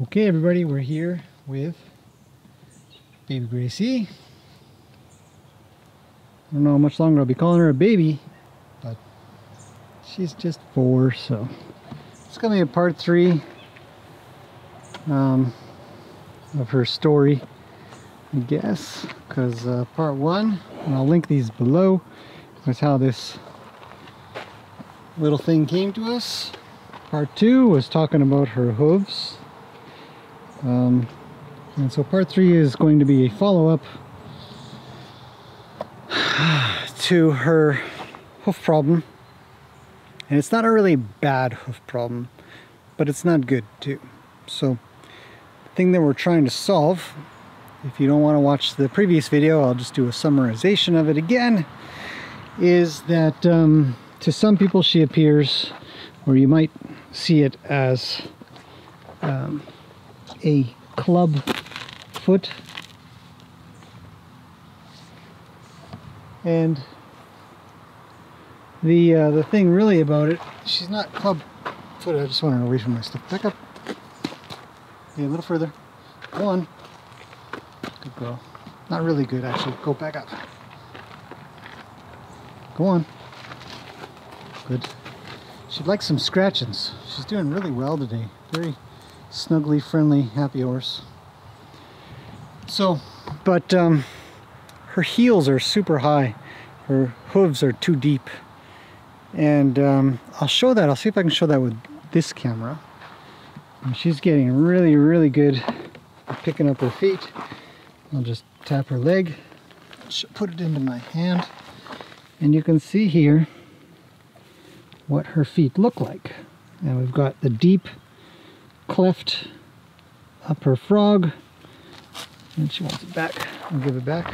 Okay, everybody, we're here with baby Gracie. I don't know how much longer I'll be calling her a baby, but she's just 4, so it's gonna be a part 3 of her story, I guess, because part 1, and I'll link these below, was how this little thing came to us. Part 2 was talking about her hooves. And so part 3 is going to be a follow-up to her hoof problem. And it's not a really bad hoof problem, but it's not good too. So the thing that we're trying to solve, if you don't want to watch the previous video, I'll just do a summarization of it again, is that to some people she appears, or you might see it as a club foot, and the thing really about it, she's not club foot. I just want her away from my stuff. Back up. Yeah, a little further. Go on. Good girl. Not really good, actually. Go back up. Go on. Good. She'd like some scratchings. She's doing really well today. Very snuggly, friendly, happy horse. So, but her heels are super high. Her hooves are too deep. And I'll show that. I'll see if I can show that with this camera. And she's getting really, really good at picking up her feet. I'll just tap her leg, put it into my hand, and you can see here what her feet look like. And we've got the deep cleft up her frog, and she wants it back. I'll give it back.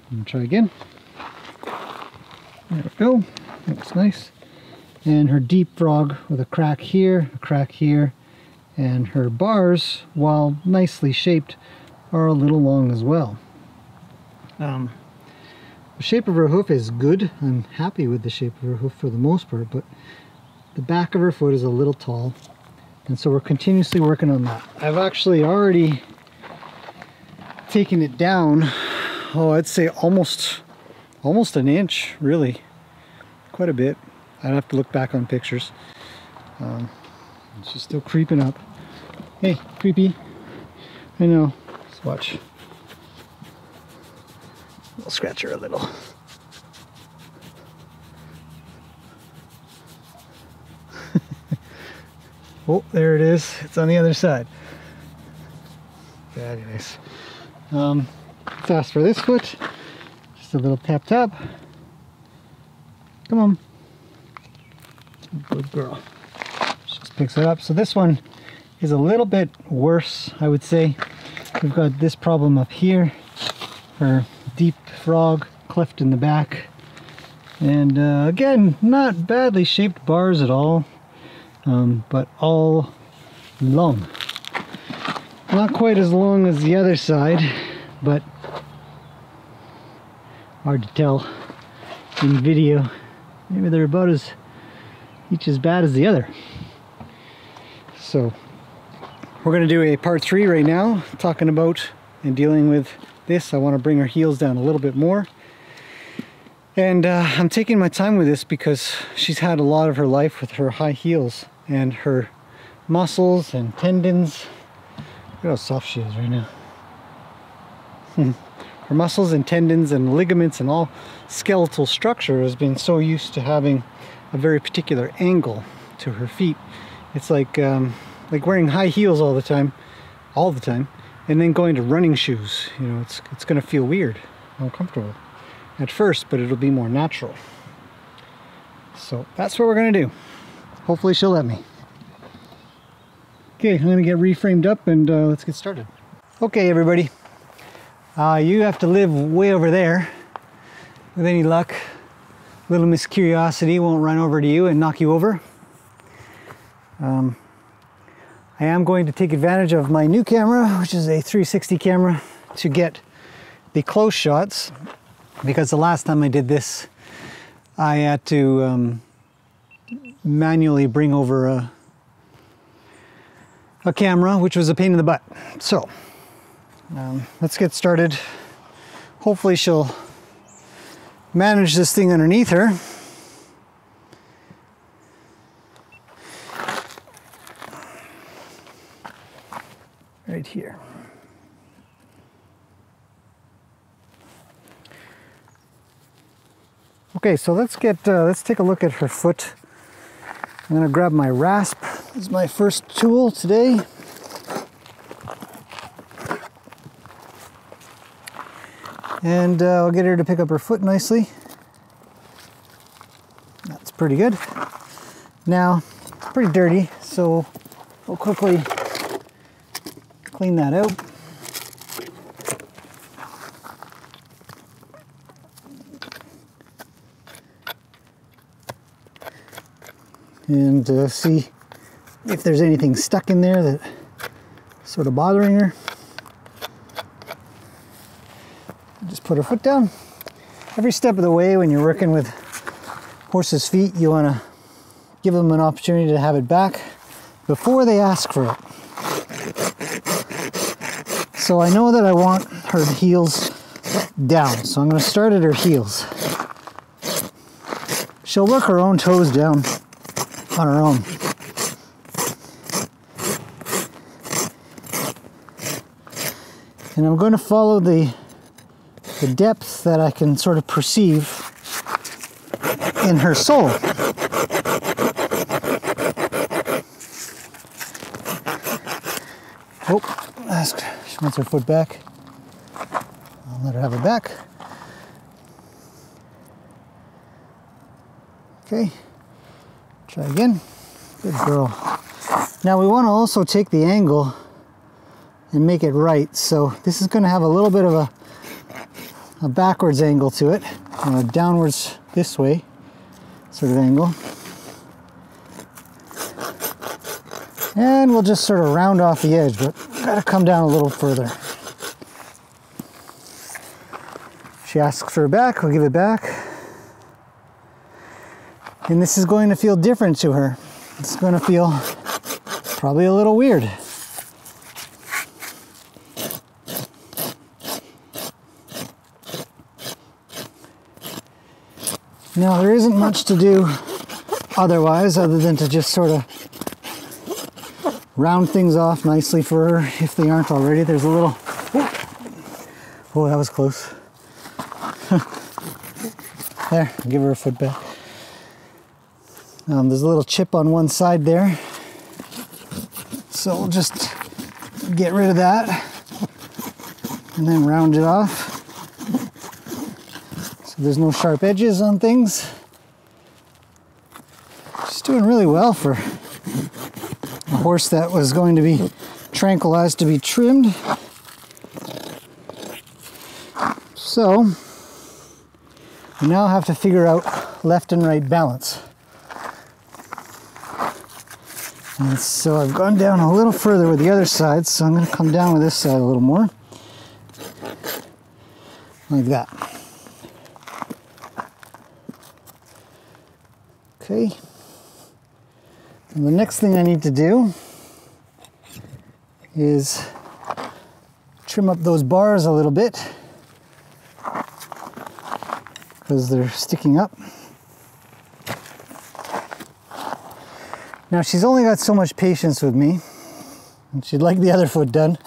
And try again. There we go. Looks nice. And her deep frog with a crack here, and her bars, while nicely shaped, are a little long as well. The shape of her hoof is good. I'm happy with the shape of her hoof for the most part, but the back of her foot is a little tall, and so we're continuously working on that. I've actually already taken it down, oh, I'd say almost an inch, really. Quite a bit. I'd have to look back on pictures. She's still creeping up. Hey, creepy. I know. Let's watch. I'll scratch her a little. Oh, there it is. It's on the other side. Very nice. Let's ask for this foot. Just a little tap tap. Come on. Good girl. She just picks it up. So this one is a little bit worse, I would say. We've got this problem up here. Her deep frog cleft in the back. And again, not badly shaped bars at all. But all long. Not quite as long as the other side, but hard to tell in video. Maybe they're about each as bad as the other. So we're going to do a part 3 right now, talking about and dealing with this. I want to bring her heels down a little bit more. And I'm taking my time with this because she's had a lot of her life with her high heels, and her muscles and tendons. Look at how soft she is right now. Her muscles and tendons and ligaments and all skeletal structure has been so used to having a very particular angle to her feet. It's like wearing high heels all the time, and then going to running shoes. You know, it's going to feel weird, uncomfortable at first, but it'll be more natural. So that's what we're going to do. Hopefully she'll let me. Okay, I'm going to get reframed up and let's get started. Okay, everybody. You have to live way over there. With any luck, little Miss Curiosity won't run over to you and knock you over. I am going to take advantage of my new camera, which is a 360 camera, to get the close shots, because the last time I did this, I had to manually bring over a camera, which was a pain in the butt. So let's get started. Hopefully she'll manage this thing underneath her. Right here. Okay, so let's take a look at her foot. I'm gonna grab my rasp. This is my first tool today. And I'll get her to pick up her foot nicely. That's pretty good. Now, it's pretty dirty, so we'll quickly clean that out. And see if there's anything stuck in there that's sort of bothering her. Just put her foot down. Every step of the way when you're working with horses' feet, you want to give them an opportunity to have it back before they ask for it. So I know that I want her heels down, so I'm going to start at her heels. She'll work her own toes down on her own. And I'm going to follow the depth that I can sort of perceive in her sole. Oh, she wants her foot back. I'll let her have it back. Okay, try again. Good girl. Now we want to also take the angle and make it right. So this is going to have a little bit of a backwards angle to it, and a downwards this way sort of angle. And we'll just sort of round off the edge, but gotta come down a little further. She asks for it back, we'll give it back. And this is going to feel different to her. It's going to feel probably a little weird. Now there isn't much to do otherwise, other than to just sort of round things off nicely for her if they aren't already. There's a little, oh, that was close. There, give her a foot back. There's a little chip on one side there, so we'll just get rid of that and then round it off. There's no sharp edges on things. She's doing really well for a horse that was going to be tranquilized to be trimmed. So we now have to figure out left and right balance. And so I've gone down a little further with the other side, so I'm going to come down with this side a little more. Like that. Okay, and the next thing I need to do is trim up those bars a little bit because they're sticking up. Now she's only got so much patience with me, and she'd like the other foot done.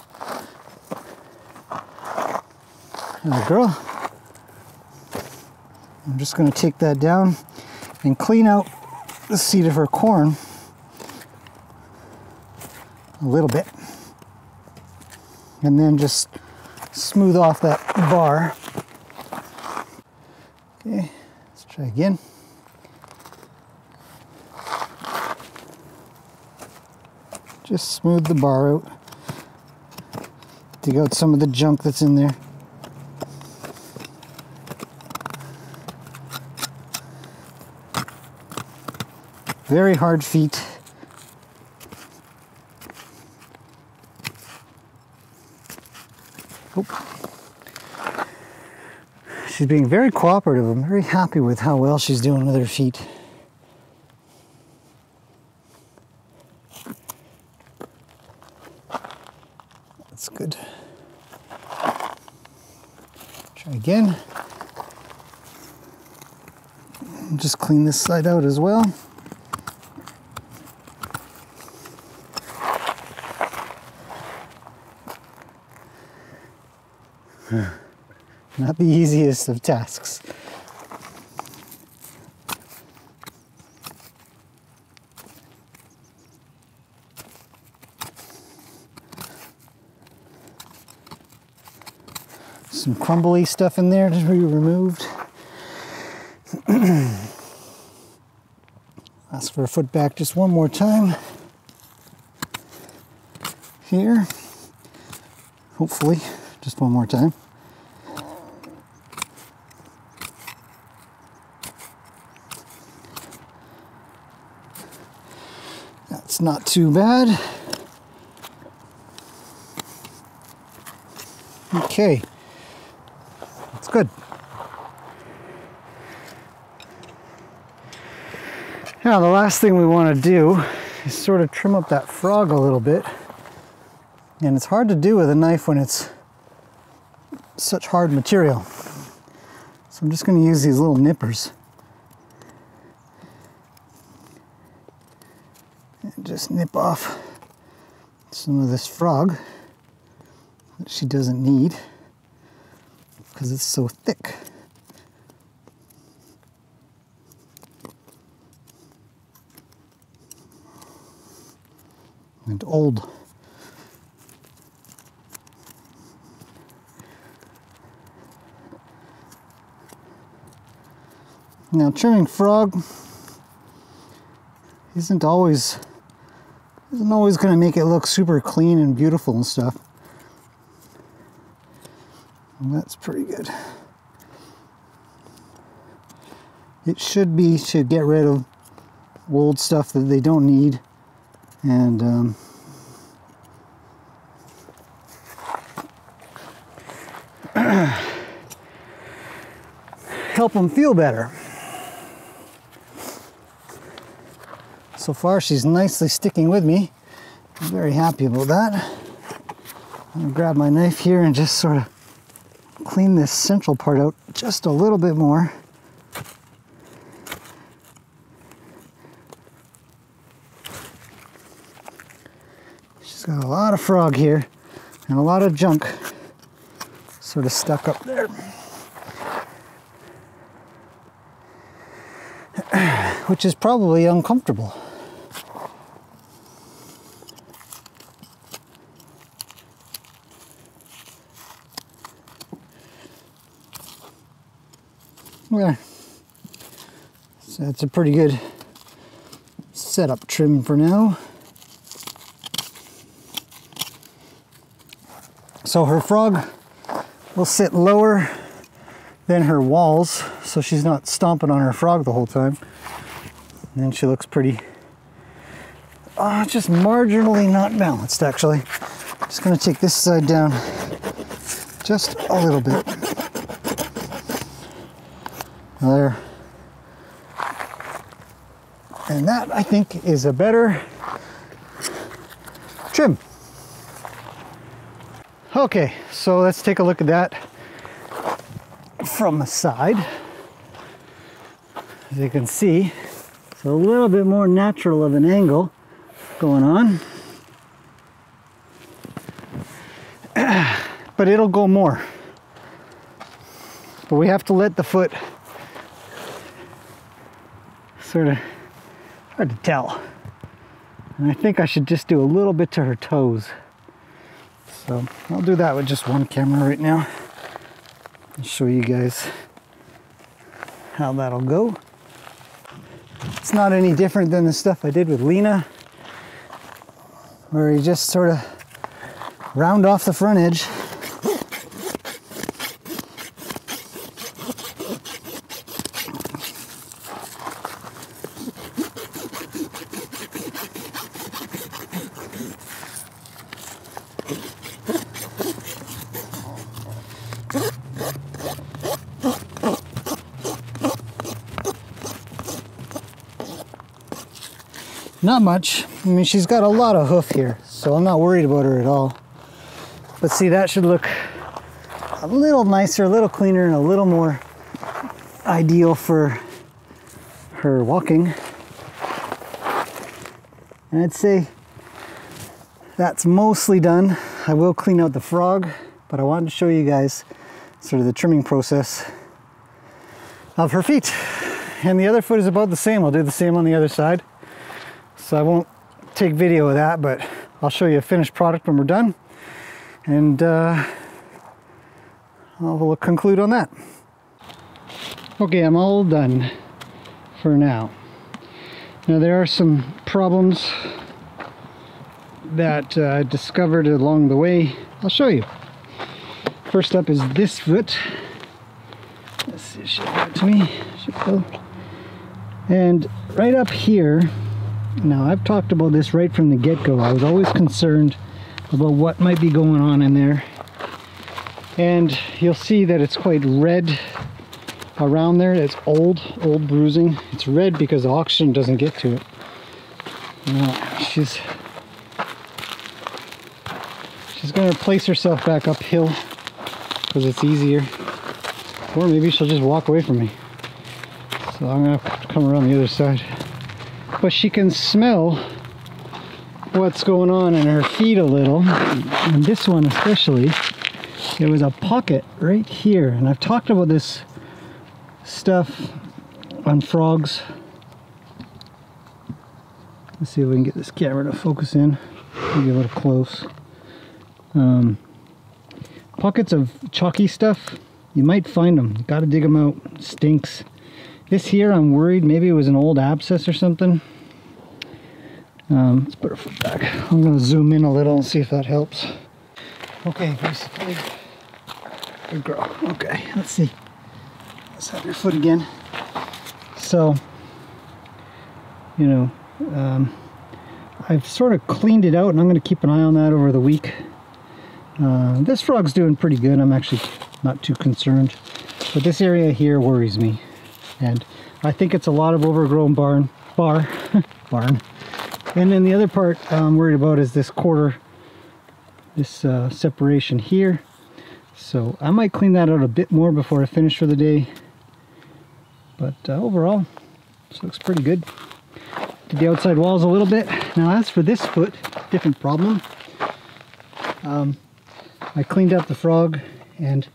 Now, girl, I'm just going to take that down and clean out the seat of her corn a little bit, and then just smooth off that bar. Okay, let's try again. Just smooth the bar out, dig out some of the junk that's in there. Very hard feet. Oh. She's being very cooperative. I'm very happy with how well she's doing with her feet. That's good. Try again. Just clean this side out as well. Not the easiest of tasks. Some crumbly stuff in there to be removed. Ask for a foot back just one more time. Here. Hopefully, just one more time. That's not too bad. Okay. That's good. Now the last thing we want to do is sort of trim up that frog a little bit. And it's hard to do with a knife when it's such hard material. So I'm just going to use these little nippers. And just nip off some of this frog that she doesn't need because it's so thick. And old. Now trimming frog isn't always going to make it look super clean and beautiful and stuff. And that's pretty good. It should be to get rid of old stuff that they don't need and help them feel better. So far she's nicely sticking with me. I'm very happy about that. I'm gonna grab my knife here and just sort of clean this central part out just a little bit more. She's got a lot of frog here and a lot of junk sort of stuck up there. Which is probably uncomfortable. There. So that's a pretty good setup trim for now. So her frog will sit lower than her walls, so she's not stomping on her frog the whole time. And then she looks pretty, just marginally not balanced actually. Just gonna take this side down just a little bit. There. And that, I think, is a better trim. Okay, so let's take a look at that from the side. As you can see, it's a little bit more natural of an angle going on. But it'll go more. But we have to let the foot sort of, hard to tell. And I think I should just do a little bit to her toes. So I'll do that with just one camera right now and show you guys how that'll go. It's not any different than the stuff I did with Lena, where you just sort of round off the front edge. Not much. I mean, she's got a lot of hoof here, so I'm not worried about her at all. But see, that should look a little nicer, a little cleaner, and a little more ideal for her walking. And I'd say that's mostly done. I will clean out the frog, but I wanted to show you guys sort of the trimming process of her feet. And the other foot is about the same. I'll do the same on the other side. So I won't take video of that, but I'll show you a finished product when we're done. And I'll conclude on that. Okay, I'm all done for now. Now there are some problems that I discovered along the way. I'll show you. First up is this foot. Let's see if she'll give it to me. She will. And right up here, now I've talked about this right from the get-go. I was always concerned about what might be going on in there. And you'll see that it's quite red around there. It's old bruising. It's red because the oxygen doesn't get to it. Now, she's gonna place herself back uphill because it's easier. Or maybe she'll just walk away from me. So I'm gonna have to come around the other side. But she can smell what's going on in her feet a little. And this one especially, there was a pocket right here. And I've talked about this stuff on frogs. Let's see if we can get this camera to focus in. Maybe a little close. Pockets of chalky stuff, you might find them. You gotta dig them out. It stinks. This here, I'm worried maybe it was an old abscess or something. Let's put her foot back. I'm gonna zoom in a little and see if that helps. Okay, Gracie, good girl. Okay, let's see. Let's have your foot again. So, you know, I've sort of cleaned it out, and I'm going to keep an eye on that over the week. This frog's doing pretty good. I'm actually not too concerned. But this area here worries me. And I think it's a lot of overgrown barn. And then the other part I'm worried about is this separation here. So I might clean that out a bit more before I finish for the day. But overall, this looks pretty good. Did the outside walls a little bit. Now as for this foot, different problem. I cleaned up the frog and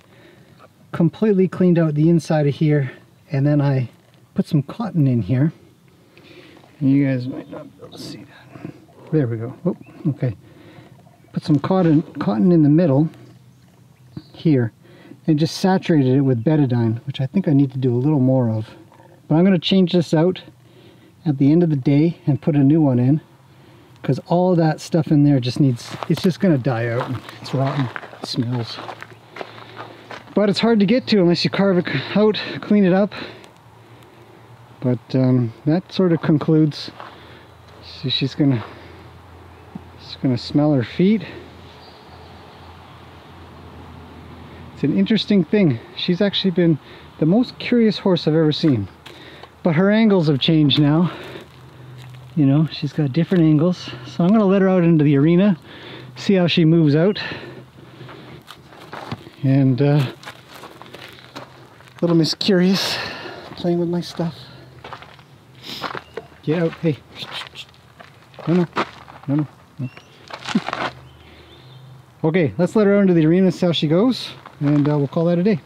completely cleaned out the inside of here, and then I put some cotton in here. And you guys might not be able to see that. There we go. Oh, okay. Put some cotton in the middle here and just saturated it with betadine, which I think I need to do a little more of. But I'm going to change this out at the end of the day and put a new one in, because all of that stuff in there just needs, it's just going to die out. It's rotten. It smells. But it's hard to get to unless you carve it out, clean it up. But that sort of concludes. So she's gonna smell her feet. It's an interesting thing. She's actually been the most curious horse I've ever seen. But her angles have changed now. You know, she's got different angles. So I'm gonna let her out into the arena, see how she moves out. And little Miss Curious playing with my stuff. Get out, hey. No. Okay, let's let her out into the arena, see how she goes, and we'll call that a day.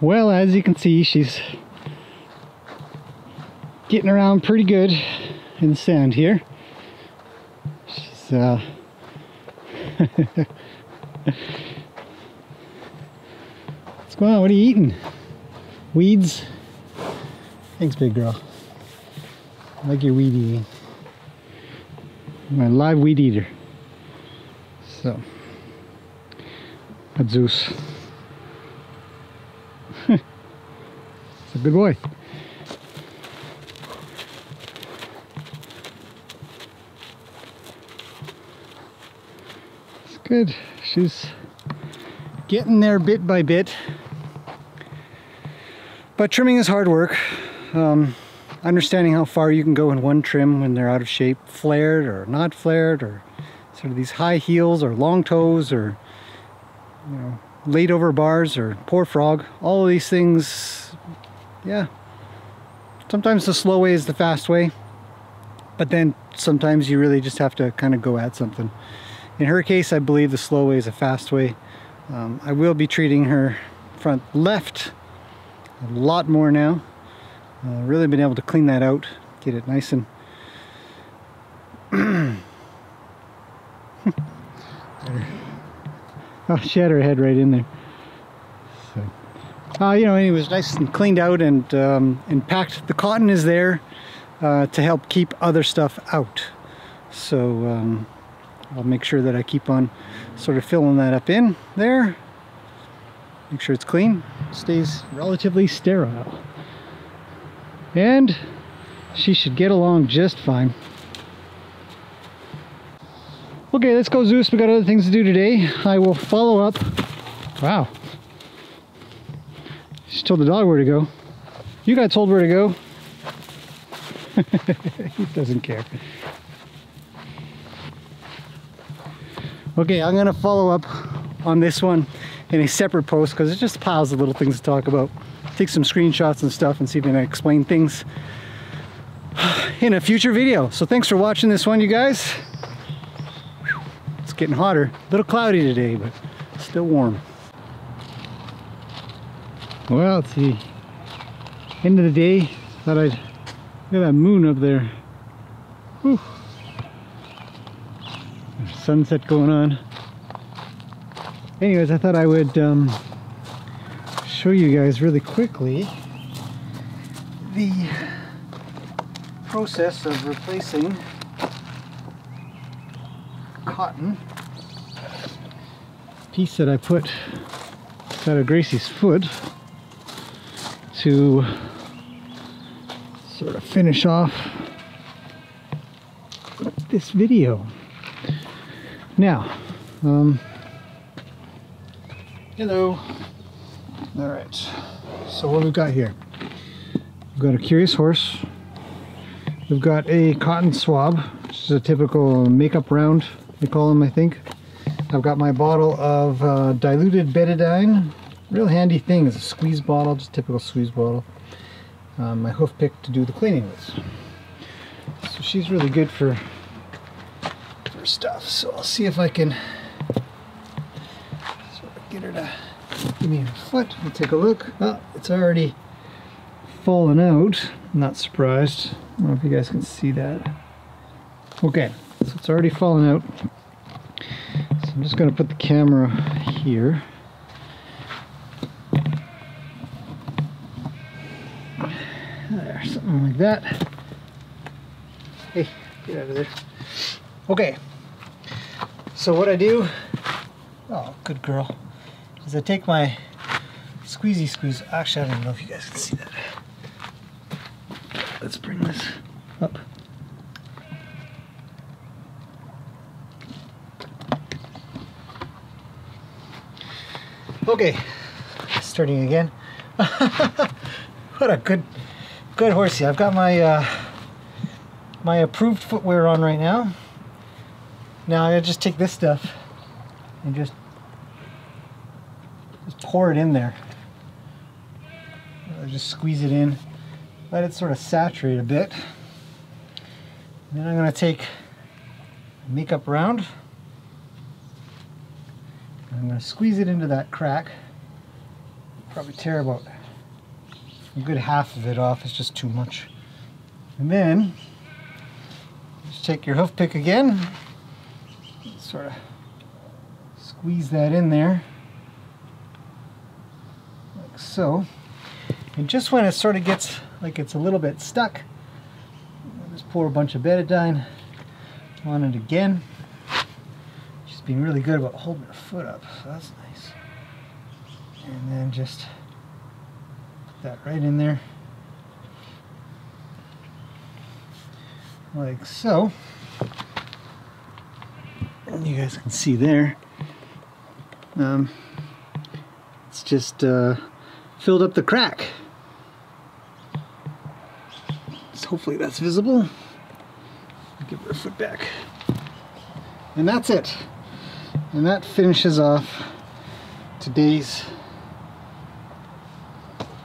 Well, as you can see, she's getting around pretty good in the sand here. She's what's going on? What are you eating? Weeds? Thanks, big girl. I like your weed eating. I'm a live weed eater. So, that's Zeus. It's a good boy. It's good. She's getting there bit by bit. But trimming is hard work. Understanding how far you can go in one trim when they're out of shape, flared or not flared, or sort of these high heels or long toes, or you know, laid over bars or poor frog. All of these things, yeah. Sometimes the slow way is the fast way, but then sometimes you really just have to kind of go at something. In her case, I believe the slow way is a fast way. I will be treating her front left a lot more now. Really been able to clean that out, get it nice and oh, she had her head right in there. So, you know, anyways, nice and cleaned out and packed. The cotton is there to help keep other stuff out. So I'll make sure that I keep on sort of filling that up in there. Make sure it's clean, stays relatively sterile. And she should get along just fine. Okay, let's go, Zeus. We got other things to do today. I will follow up. Wow. She told the dog where to go. You got told where to go. He doesn't care. Okay, I'm gonna follow up on this one in a separate post because it's just piles of little things to talk about. Take some screenshots and stuff and see if I can explain things in a future video. So thanks for watching this one, you guys. It's getting hotter. A little cloudy today, but still warm. Well, it's the end of the day. Thought I'd look at that moon up there. Whew. Sunset going on. Anyways, I thought I would show you guys really quickly the process of replacing cotton piece that I put out of Gracie's foot to sort of finish off this video. Now, hello. All right, so what we've got here, we've got a curious horse, we've got a cotton swab, which is a typical makeup round, they call them, I think. I've got my bottle of diluted betadine, real handy thing, it's a squeeze bottle, just typical squeeze bottle. My hoof pick to do the cleaning with. So she's really good for stuff, so I'll see if I can sort of get her to give me her foot. We'll take a look. Oh, it's already fallen out. I'm not surprised. I don't know if you guys can see that. Okay, so it's already fallen out. So I'm just going to put the camera here. There, something like that. Hey, get out of there. Okay, so what I do, oh, good girl, is I take my squeezy squeeze. Actually, I don't even know if you guys can see that. Let's bring this up. Okay, starting again. What a good horsey. I've got my my approved footwear on right now. Now I just take this stuff and just pour it in there. I just squeeze it in, let it sort of saturate a bit. And then I'm going to take a makeup round. I'm going to squeeze it into that crack. Probably tear about a good half of it off. It's just too much. And then just take your hoof pick again, sort of squeeze that in there like so. And just when it sort of gets like it's a little bit stuck, I'll just pour a bunch of betadine on it again. She's being really good about holding her foot up, so that's nice. And then just put that right in there like so. And you guys can see there, it's just filled up the crack. So hopefully that's visible. Give her a foot back. And that's it. And that finishes off today's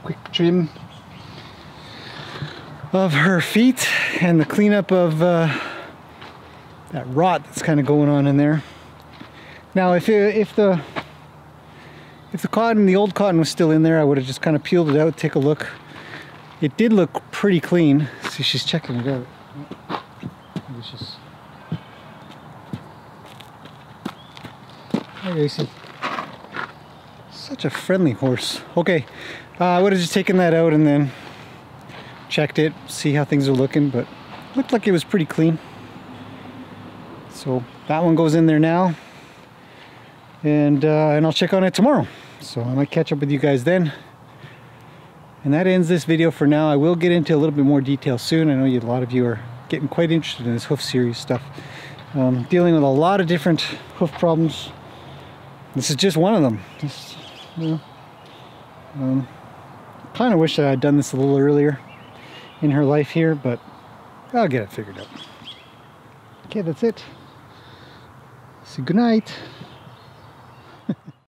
quick trim of her feet and the cleanup of that rot that's kind of going on in there. Now if the cotton, the old cotton was still in there, I would have just kind of peeled it out, take a look. It did look pretty clean. See, she's checking it out. It's just... Hi, Gracie. Such a friendly horse. Okay, I would have just taken that out and then checked it, see how things are looking, but it looked like it was pretty clean. So that one goes in there now, and I'll check on it tomorrow. So I might catch up with you guys then. And that ends this video for now. I will get into a little bit more detail soon. I know a lot of you are getting quite interested in this hoof series stuff. Dealing with a lot of different hoof problems. This is just one of them. Just, you know, kind of wish that I'd done this a little earlier in her life here, but I'll get it figured out. Okay, that's it. So good night.